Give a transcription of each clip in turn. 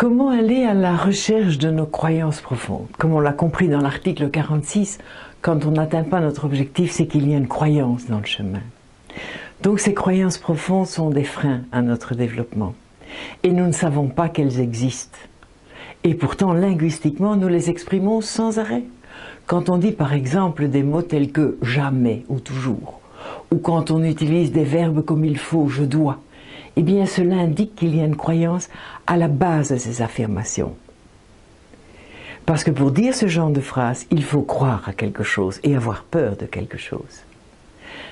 Comment aller à la recherche de nos croyances profondes? Comme on l'a compris dans l'article 46, quand on n'atteint pas notre objectif, c'est qu'il y a une croyance dans le chemin. Donc ces croyances profondes sont des freins à notre développement. Et nous ne savons pas qu'elles existent. Et pourtant, linguistiquement, nous les exprimons sans arrêt. Quand on dit par exemple des mots tels que « jamais » ou « toujours », ou quand on utilise des verbes comme « il faut »,« je dois », eh bien cela indique qu'il y a une croyance à la base de ces affirmations. Parce que pour dire ce genre de phrase, il faut croire à quelque chose et avoir peur de quelque chose.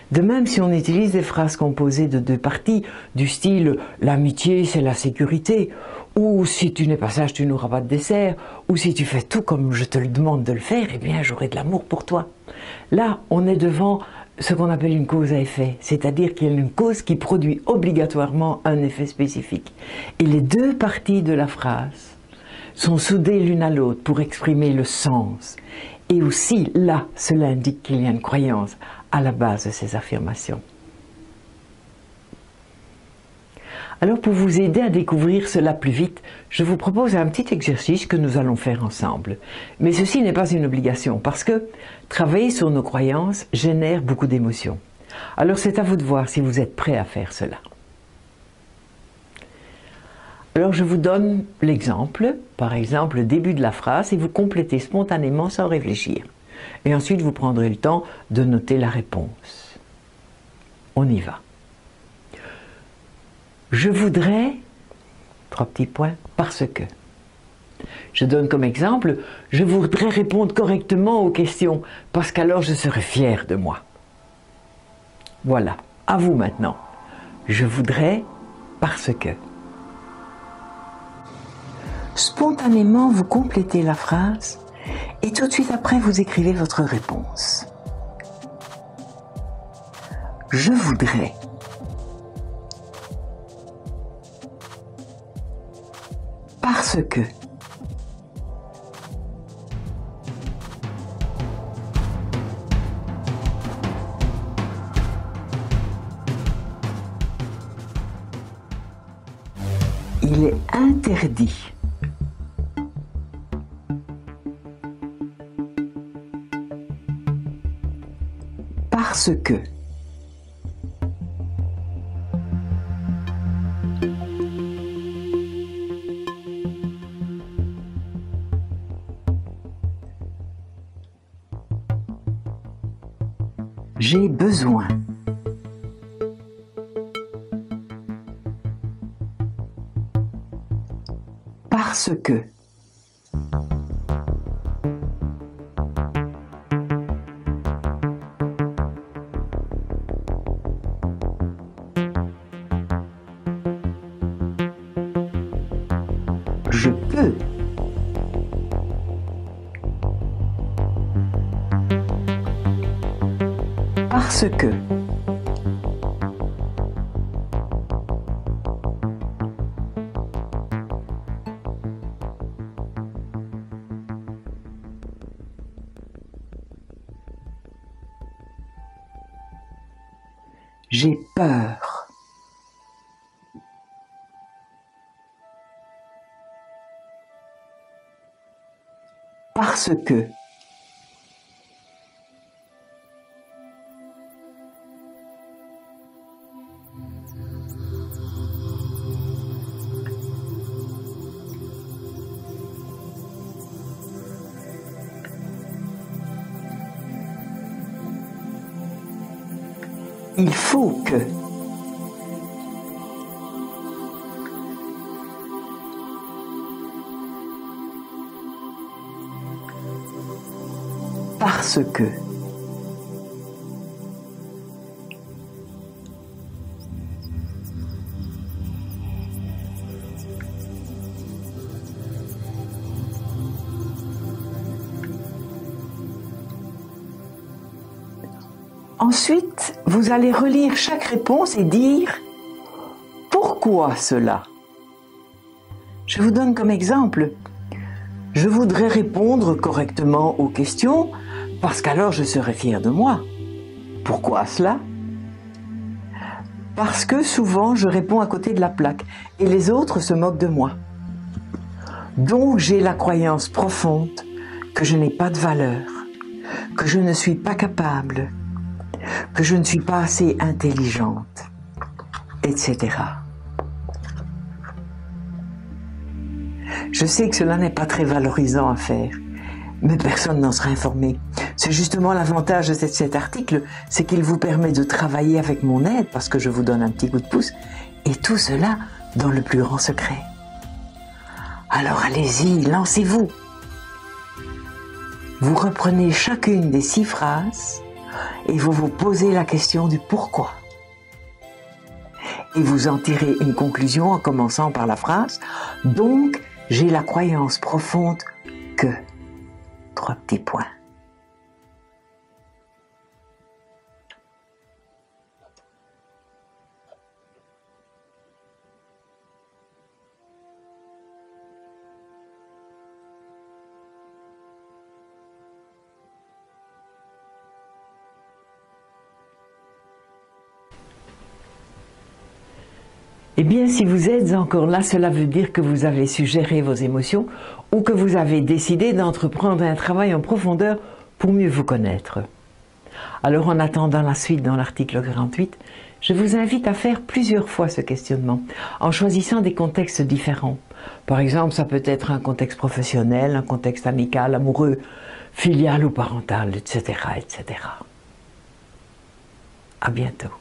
De même, si on utilise des phrases composées de deux parties, du style « l'amitié, c'est la sécurité », ou « si tu n'es pas sage, tu n'auras pas de dessert », ou « si tu fais tout comme je te le demande de le faire, eh bien j'aurai de l'amour pour toi ». Là, on est devant ce qu'on appelle une cause à effet, c'est-à-dire qu'il y a une cause qui produit obligatoirement un effet spécifique. Et les deux parties de la phrase sont soudées l'une à l'autre pour exprimer le sens. Et aussi, là, cela indique qu'il y a une croyance à la base de ces affirmations. Alors, pour vous aider à découvrir cela plus vite, je vous propose un petit exercice que nous allons faire ensemble. Mais ceci n'est pas une obligation, parce que travailler sur nos croyances génère beaucoup d'émotions. Alors, c'est à vous de voir si vous êtes prêt à faire cela. Alors, je vous donne l'exemple, par exemple, le début de la phrase, et vous complétez spontanément sans réfléchir. Et ensuite, vous prendrez le temps de noter la réponse. On y va. Je voudrais, 3 petits points, parce que. Je donne comme exemple, je voudrais répondre correctement aux questions, parce qu'alors je serai fier de moi. Voilà, à vous maintenant. Je voudrais, parce que. Spontanément, vous complétez la phrase, et tout de suite après, vous écrivez votre réponse. Je voudrais. Parce que. Il est interdit. Parce que. J'ai besoin. Parce que. Je peux. Parce que. J'ai peur. Parce que. Il faut que. Parce que. Ensuite, vous allez relire chaque réponse et dire « Pourquoi cela ?» Je vous donne comme exemple « Je voudrais répondre correctement aux questions parce qu'alors je serai fier de moi. » Pourquoi cela? Parce que souvent je réponds à côté de la plaque et les autres se moquent de moi. Donc j'ai la croyance profonde que je n'ai pas de valeur, que je ne suis pas capable, que je ne suis pas assez intelligente, etc. Je sais que cela n'est pas très valorisant à faire, mais personne n'en sera informé. C'est justement l'avantage de cet article, c'est qu'il vous permet de travailler avec mon aide, parce que je vous donne un petit coup de pouce, et tout cela dans le plus grand secret. Alors allez-y, lancez-vous. Vous reprenez chacune des 6 phrases et vous vous posez la question du pourquoi. Et vous en tirez une conclusion en commençant par la phrase « Donc, j'ai la croyance profonde que… » 3 petits points. Eh bien, si vous êtes encore là, cela veut dire que vous avez su gérer vos émotions ou que vous avez décidé d'entreprendre un travail en profondeur pour mieux vous connaître. Alors, en attendant la suite dans l'article 48, je vous invite à faire plusieurs fois ce questionnement, en choisissant des contextes différents. Par exemple, ça peut être un contexte professionnel, un contexte amical, amoureux, filial ou parental, etc., etc. À bientôt.